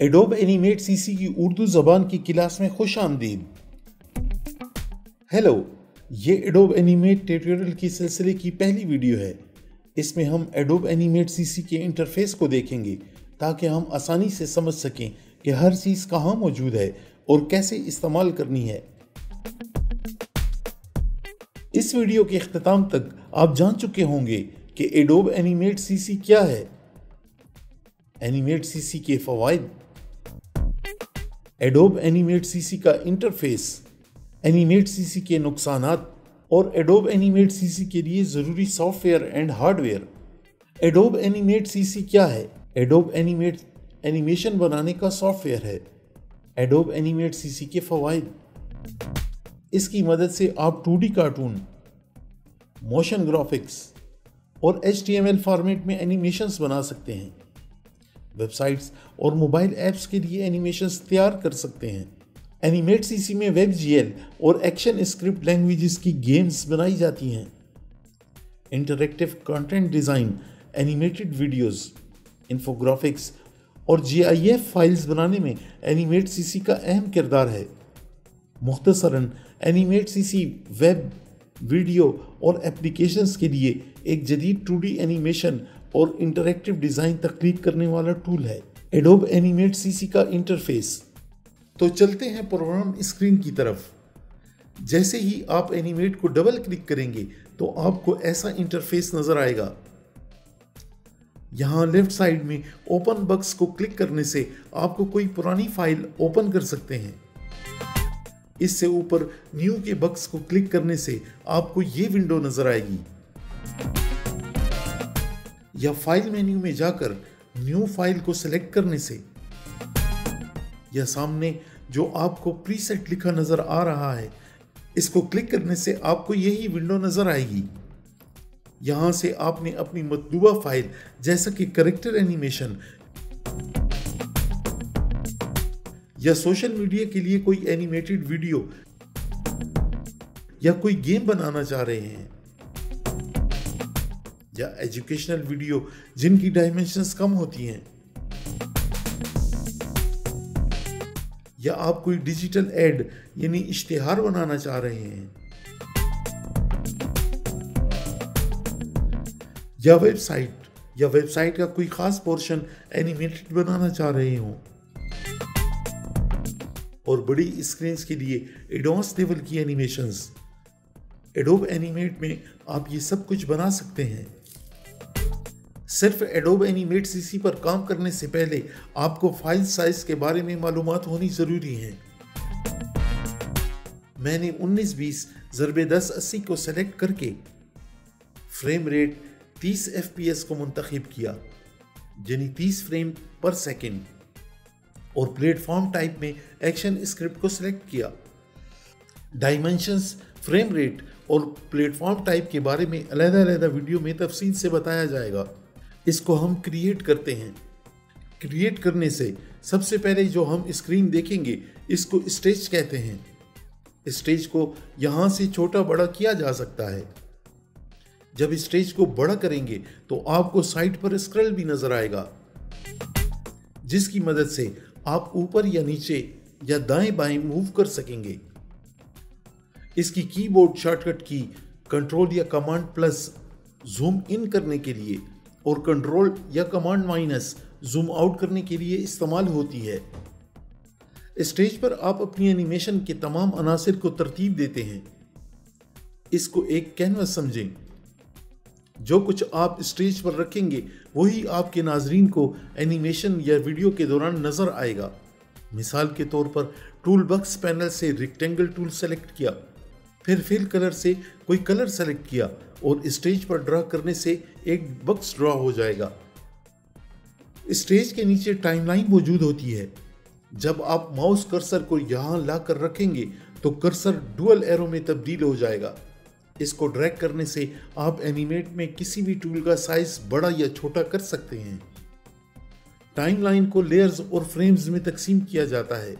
Adobe animate CC की उर्दू ज़बान की क्लास में खुश आमदीद। हेलो, ये एडोब एनिमेट ट्यूटोरियल की सिलसिले की पहली वीडियो है। इसमें हम एडोब एनिमेट सीसी के इंटरफेस को देखेंगे ताकि हम आसानी से समझ सकें कि हर चीज़ कहाँ मौजूद है और कैसे इस्तेमाल करनी है। इस वीडियो के इख्तिताम तक आप जान चुके होंगे कि एडोब एनिमेट सीसी क्या है, एनिमेट सीसी के फ़वाइद, एडोब एनिमेट सीसी का इंटरफेस, एनिमेट सीसी के नुकसानात और एडोब एनिमेट सीसी के लिए ज़रूरी software and hardware. Adobe animate CC क्या है? एडोब एनिमेट एनिमेशन बनाने का सॉफ्टवेयर है। एडोब एनिमेट सीसी के फ़वाइद, इसकी मदद से आप 2D कार्टून, मोशन ग्राफिक्स और HTML फॉर्मेट में एनिमेशंस बना सकते हैं। वेबसाइट्स और मोबाइल ऐप्स के लिए एनिमेशंस तैयार कर सकते हैं। एनिमेट सीसी में WebGL और एक्शन स्क्रिप्ट लैंग्वेजेस की गेम्स बनाई जाती हैं। Interactive content design, animated videos, infographics और GIF फाइल्स बनाने में एनिमेट सीसी का अहम किरदार है। मुख्तसरन, एनिमेट सीसी वेब, वीडियो और एप्लीकेशंस के लिए एक जदीद 2D एनिमेशन और इंटरैक्टिव डिज़ाइन तख्लीक करने वाला टूल है। एडोब एनिमेट सीसी का इंटरफेस। तो चलते हैं प्रोग्राम स्क्रीन की तरफ। जैसे ही आप एनिमेट को डबल क्लिक करेंगे तो आपको ऐसा इंटरफेस नजर आएगा। यहाँ लेफ्ट साइड में ओपन बक्स को क्लिक करने से आपको कोई पुरानी फाइल ओपन कर सकते हैं। इससे ऊपर न्यू के बक्स को क्लिक करने से आपको ये विंडो नजर आएगी। या फाइल मेन्यू में जाकर न्यू फाइल को सिलेक्ट करने से, या सामने जो आपको प्रीसेट लिखा नजर आ रहा है इसको क्लिक करने से आपको यही विंडो नजर आएगी। यहां से आपने अपनी मतलूबा फाइल जैसा कि कैरेक्टर एनिमेशन या सोशल मीडिया के लिए कोई एनिमेटेड वीडियो या कोई गेम बनाना चाह रहे हैं, या एजुकेशनल वीडियो जिनकी डायमेंशंस कम होती हैं, या आप कोई डिजिटल एड यानी इश्तिहार बनाना चाह रहे हैं, या वेबसाइट का कोई खास पोर्शन एनिमेटेड बनाना चाह रहे हो, और बड़ी स्क्रीन्स के लिए एडवांस लेवल की एनिमेशंस। एडोब एनिमेट में आप ये सब कुछ बना सकते हैं। सिर्फ एडोब एनिमेट सीसी पर काम करने से पहले आपको फाइल साइज के बारे में मालूमात होनी जरूरी है। मैंने 1920x1080 को सेलेक्ट करके फ्रेम रेट 30 FPS को मुंतखब किया, यानी 30 फ्रेम पर सेकेंड, और प्लेटफॉर्म टाइप में एक्शन स्क्रिप्ट को सिलेक्ट किया। डायमेंशंस, फ्रेम रेट और प्लेटफॉर्म टाइप के बारे में अलग-अलग वीडियो में तफसील से बताया जाएगा। इसको हम क्रिएट करते हैं। क्रिएट करने से सबसे पहले जो हम स्क्रीन देखेंगे इसको स्टेज कहते हैं। स्टेज को यहाँ से छोटा बड़ा किया जा सकता है। जब स्टेज को बड़ा करेंगे तो आपको साइड पर स्क्रॉल भी नजर आएगा, जिसकी मदद से आप ऊपर या नीचे या दाएं बाएं मूव कर सकेंगे। इसकी कीबोर्ड शॉर्टकट की कंट्रोल या कमांड प्लस जूम इन करने के लिए और कंट्रोल या कमांड माइनस जूम आउट करने के लिए इस्तेमाल होती है। स्टेज पर आप अपनी एनिमेशन के तमाम अनासिर को तरतीब देते हैं। इसको एक कैनवस समझें। जो कुछ आप स्टेज पर रखेंगे वही आपके नाजरीन को एनिमेशन या वीडियो के दौरान नजर आएगा। मिसाल के तौर पर टूल बॉक्स पैनल से रेक्टेंगल टूल सेलेक्ट किया, फिर फिल कलर से कोई कलर सेलेक्ट किया और स्टेज पर ड्रा करने से एक बॉक्स ड्रा हो जाएगा। स्टेज के नीचे टाइमलाइन मौजूद होती है। जब आप माउस कर्सर को यहाँ ला कर रखेंगे तो कर्सर डुअल एरो में तब्दील हो जाएगा। इसको ड्रैग करने से आप एनिमेट में किसी भी टूल का साइज बड़ा या छोटा कर सकते हैं। टाइमलाइन को लेयर्स और फ्रेम्स में तकसीम किया जाता है।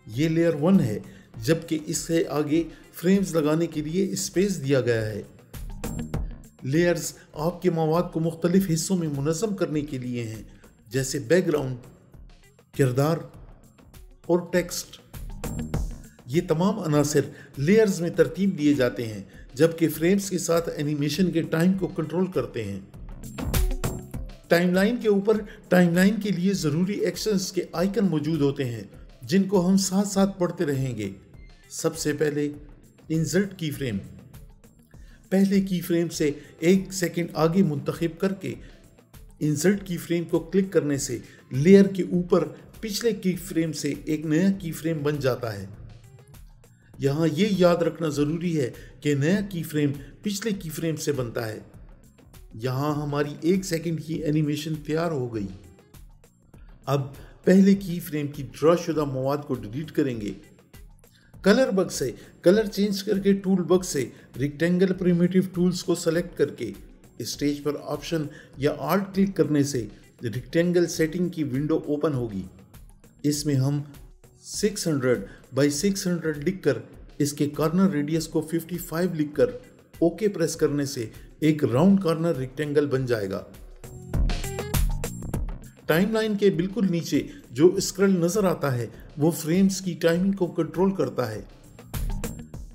ये लेयर 1 है, जबकि इससे आगे फ्रेम्स लगाने के लिए स्पेस दिया गया है। लेयर्स आपके मवाद को मुख्तलिफ हिस्सों में मुनज़्ज़म करने के लिए हैं, जैसे बैकग्राउंड, किरदार और टेक्स्ट। ये तमाम अनासिर लेयर्स में तरतीब दिए जाते हैं, जबकि फ्रेम्स के साथ एनिमेशन के टाइम को कंट्रोल करते हैं। टाइमलाइन के ऊपर टाइमलाइन के लिए ज़रूरी एक्शंस के आइकन मौजूद होते हैं, जिनको हम साथ साथ पढ़ते रहेंगे। सबसे पहले इंसर्ट की फ्रेम। पहले की फ्रेम से 1 सेकंड आगे मुंतखब करके इंसर्ट की फ्रेम को क्लिक करने से लेयर के ऊपर पिछले की फ्रेम से एक नया की फ्रेम बन जाता है। यहाँ ये याद रखना ज़रूरी है कि नया की फ्रेम पिछले की फ्रेम से बनता है। यहाँ हमारी 1 सेकंड की एनिमेशन तैयार हो गई। अब पहले की फ्रेम की ड्रॉ शुदा मवाद को डिलीट करेंगे। कलर बक्स से कलर चेंज करके टूल बक्स से रेक्टेंगल प्रिमिटिव टूल्स को सेलेक्ट करके स्टेज पर ऑप्शन या आल्ट क्लिक करने से रेक्टेंगल सेटिंग की विंडो ओपन होगी। इसमें हम 600 बाई 600 लिखकर इसके कॉर्नर रेडियस को 55 लिखकर ओके प्रेस करने से एक राउंड कॉर्नर रेक्टेंगल बन जाएगा। टाइमलाइन के बिल्कुल नीचे जो स्क्रॉल नजर आता है वो फ्रेम्स की टाइमिंग को कंट्रोल करता है।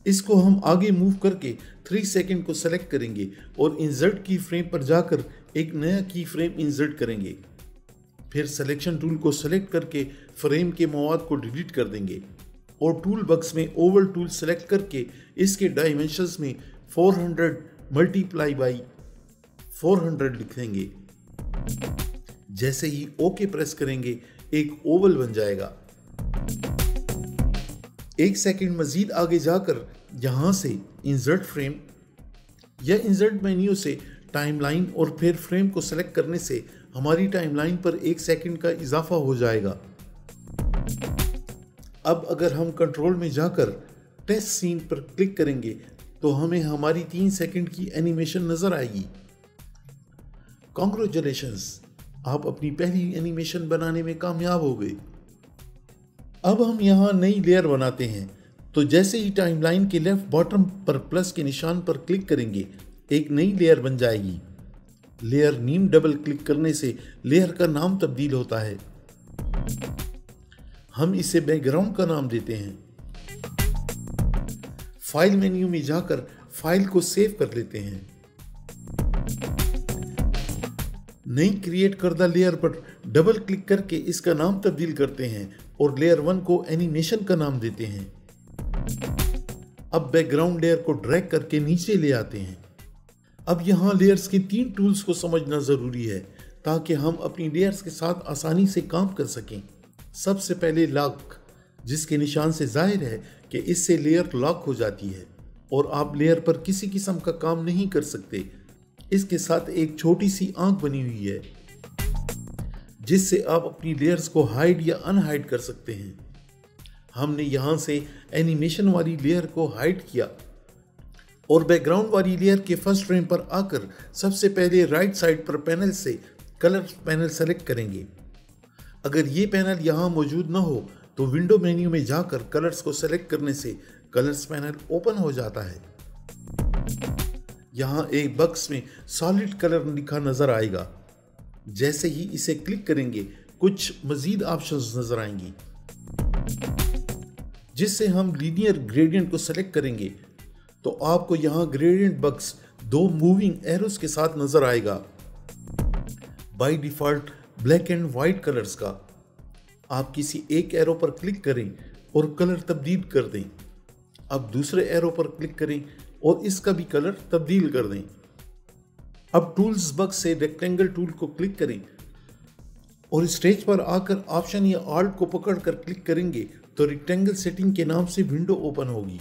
इसको हम आगे मूव करके 3 सेकंड को सेलेक्ट करेंगे और इंसर्ट की फ्रेम पर जाकर एक नया की फ्रेम इंसर्ट करेंगे। फिर सिलेक्शन टूल को सेलेक्ट करके फ्रेम के मवाद को डिलीट कर देंगे और टूल बक्स में ओवल टूल सेलेक्ट करके इसके डायमेंशंस में 400 मल्टीप्लाई बाई 400 लिख देंगे। जैसे ही ओके प्रेस करेंगे एक ओवल बन जाएगा। 1 सेकंड मजीद आगे जाकर यहां से इंसर्ट फ्रेम या इंसर्ट मेन्यू से टाइमलाइन और फिर फ्रेम को सेलेक्ट करने से हमारी टाइमलाइन पर 1 सेकंड का इजाफा हो जाएगा। अब अगर हम कंट्रोल में जाकर टेस्ट सीन पर क्लिक करेंगे तो हमें हमारी 3 सेकंड की एनिमेशन नजर आएगी। कांग्रेचुलेशंस, आप अपनी पहली एनिमेशन बनाने में कामयाब हो गए। अब हम यहाँ नई लेयर बनाते हैं, तो जैसे ही टाइमलाइन के लेफ्ट बॉटम पर प्लस के निशान पर क्लिक करेंगे एक नई लेयर बन जाएगी। लेयर नेम डबल क्लिक करने से लेयर का नाम तब्दील होता है। हम इसे बैकग्राउंड का नाम देते हैं। फाइल मेन्यू में जाकर फाइल को सेव कर लेते हैं। नई क्रिएट करदा लेयर पर डबल क्लिक करके इसका नाम तब्दील करते हैं और लेयर 1 को एनिमेशन का नाम देते हैं। अब बैकग्राउंड लेयर को ड्रैग करके नीचे ले आते हैं। अब यहाँ लेयर्स के 3 टूल्स को समझना जरूरी है ताकि हम अपनी लेयर्स के साथ आसानी से काम कर सकें। सबसे पहले लॉक, जिसके निशान से जाहिर है कि इससे लेयर लॉक हो जाती है और आप लेयर पर किसी किस्म का काम नहीं कर सकते। इसके साथ एक छोटी सी आंख बनी हुई है जिससे आप अपनी लेयर्स को हाइड या अनहाइड कर सकते हैं। हमने यहां से एनिमेशन वाली लेयर को हाइड किया और बैकग्राउंड वाली लेयर के फर्स्ट फ्रेम पर आकर सबसे पहले राइट साइड पर पैनल से कलर पैनल सेलेक्ट करेंगे। अगर ये पैनल यहाँ मौजूद ना हो तो विंडो मेन्यू में जाकर कलर्स को सेलेक्ट करने से कलर्स पैनल ओपन हो जाता है। यहाँ एक बॉक्स में सॉलिड कलर लिखा नजर आएगा। जैसे ही इसे क्लिक करेंगे कुछ मजीद ऑप्शंस नजर आएंगी जिससे हम लीनियर ग्रेडियंट को सेलेक्ट करेंगे तो आपको यहाँ ग्रेडियंट बॉक्स 2 मूविंग एरोस के साथ नजर आएगा। By default black and white colours का। आप किसी एक एरो पर क्लिक करें और कलर तब्दील कर दें। अब दूसरे एरो पर क्लिक करें और इसका भी कलर तब्दील कर दें। अब टूल्स बॉक्स से रेक्टेंगल टूल को क्लिक करें और स्टेज पर आकर ऑप्शन या ऑल्ट को पकड़कर क्लिक करेंगे तो रेक्टेंगल सेटिंग के नाम से विंडो ओपन होगी।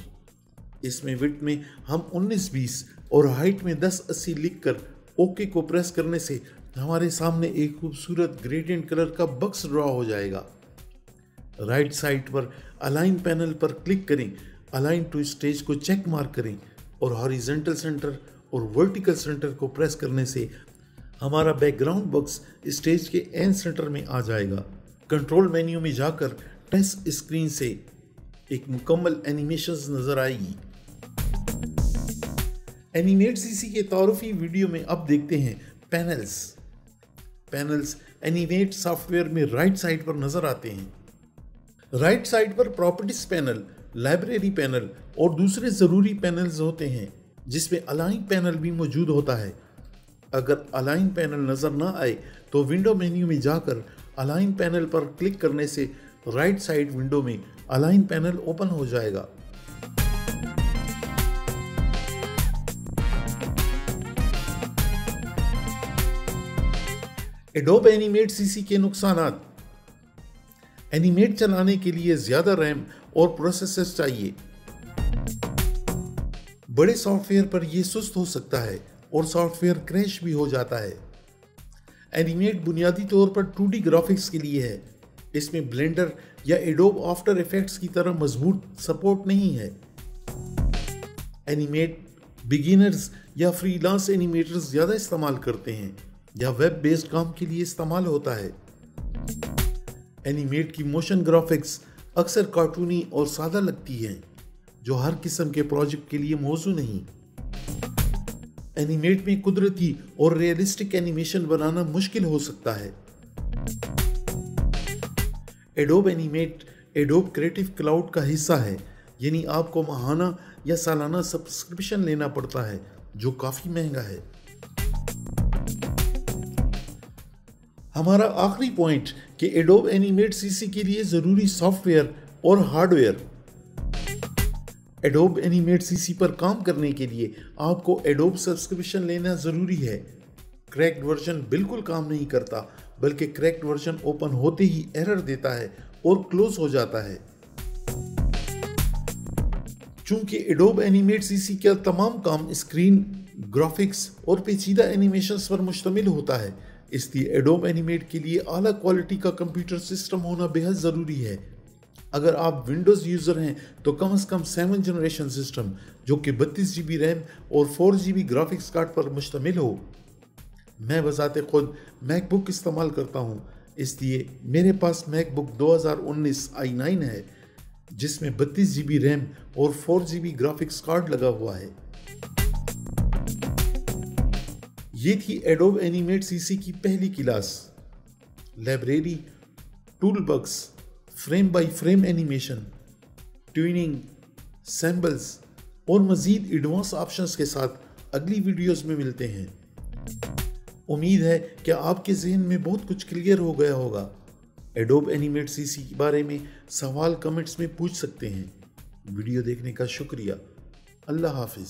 इसमें विड्थ में हम 19-20 और हाइट में 10-80 लिखकर ओके को प्रेस करने से हमारे सामने एक खूबसूरत ग्रेडियंट कलर का बॉक्स ड्रॉ हो जाएगा। राइट साइड पर अलाइन पैनल पर क्लिक करें, अलाइन टू स्टेज को चेक मार्क करें और हॉरिजॉन्टल सेंटर और वर्टिकल सेंटर को प्रेस करने से हमारा बैकग्राउंड बॉक्स स्टेज के एंड सेंटर में आ जाएगा। कंट्रोल मेन्यू में जाकर टेस्ट स्क्रीन से एक मुकम्मल एनिमेशन नजर आएगी। एनिमेट सीसी के तारुफी वीडियो में अब देखते हैं पैनल्स। पैनल्स एनिमेट सॉफ्टवेयर में राइट साइड पर नजर आते हैं। राइट साइड पर प्रॉपर्टीज पैनल, लाइब्रेरी पैनल और दूसरे जरूरी पैनल्स होते हैं, जिसमें अलाइन पैनल भी मौजूद होता है। अगर अलाइन पैनल नजर ना आए तो विंडो मेन्यू में जाकर अलाइन पैनल पर क्लिक करने से राइट साइड विंडो में अलाइन पैनल ओपन हो जाएगा। एडोब एनिमेट सीसी के नुकसानात। एनिमेट चलाने के लिए ज्यादा रैम और प्रोसेसर चाहिए। बड़े सॉफ्टवेयर पर यह सुस्त हो सकता है और सॉफ्टवेयर क्रैश भी हो जाता है। एनिमेट बुनियादी तौर पर 2D ग्राफिक्स के लिए है। इसमें ब्लेंडर या एडोब आफ्टर इफेक्ट्स की तरह मजबूत सपोर्ट नहीं है। एनिमेट बिगिनर्स या फ्रीलांस एनिमेटर्स ज्यादा इस्तेमाल करते हैं या वेब बेस्ड काम के लिए इस्तेमाल होता है। एनिमेट की मोशन ग्राफिक्स अक्सर कार्टूनी और सादा लगती है, जो हर किस्म के प्रोजेक्ट के लिए मौजू नहीं। एनिमेट में कुदरती और रियलिस्टिक एनिमेशन बनाना मुश्किल हो सकता है। Adobe animate adobe creative cloud का हिस्सा है, यानी आपको माहाना या सालाना सब्सक्रिप्शन लेना पड़ता है, जो काफी महंगा है। हमारा आखिरी पॉइंट कि एडोब एनिमेट सीसी के लिए जरूरी सॉफ्टवेयर और हार्डवेयर। एडोब एनिमेट सीसी पर काम करने के लिए आपको एडोब सब्सक्रिप्शन लेना जरूरी है। क्रैक्ड वर्जन बिल्कुल काम नहीं करता, बल्कि क्रैक्ड वर्जन ओपन होते ही एरर देता है और क्लोज हो जाता है। चूंकि एडोब एनिमेट सीसी का तमाम काम स्क्रीन ग्राफिक्स और पेचीदा एनिमेशंस पर मुश्तमिल होता है, इसलिए एडोब एनिमेट के लिए आला क्वालिटी का कंप्यूटर सिस्टम होना बेहद ज़रूरी है। अगर आप विंडोज़ यूज़र हैं तो कम से कम 7th जनरेशन सिस्टम, जो कि 32 GB रैम और 4 GB ग्राफिक्स कार्ड पर मुश्तमिल हो। मैं बजाते खुद मैकबुक इस्तेमाल करता हूँ, इसलिए मेरे पास मैकबुक 2019 i9 है, जिसमें 32 GB रैम और 4 GB ग्राफिक्स कार्ड लगा हुआ है। ये थी एडोब एनिमेट सीसी की पहली क्लास। Library, toolbox, frame by frame animation, tuning, symbols और मजीद एडवांस ऑप्शंस के साथ अगली वीडियोस में मिलते हैं। उम्मीद है कि आपके जहन में बहुत कुछ क्लियर हो गया होगा। एडोब एनिमेट सीसी के बारे में सवाल कमेंट्स में पूछ सकते हैं। वीडियो देखने का शुक्रिया। अल्लाह हाफिज।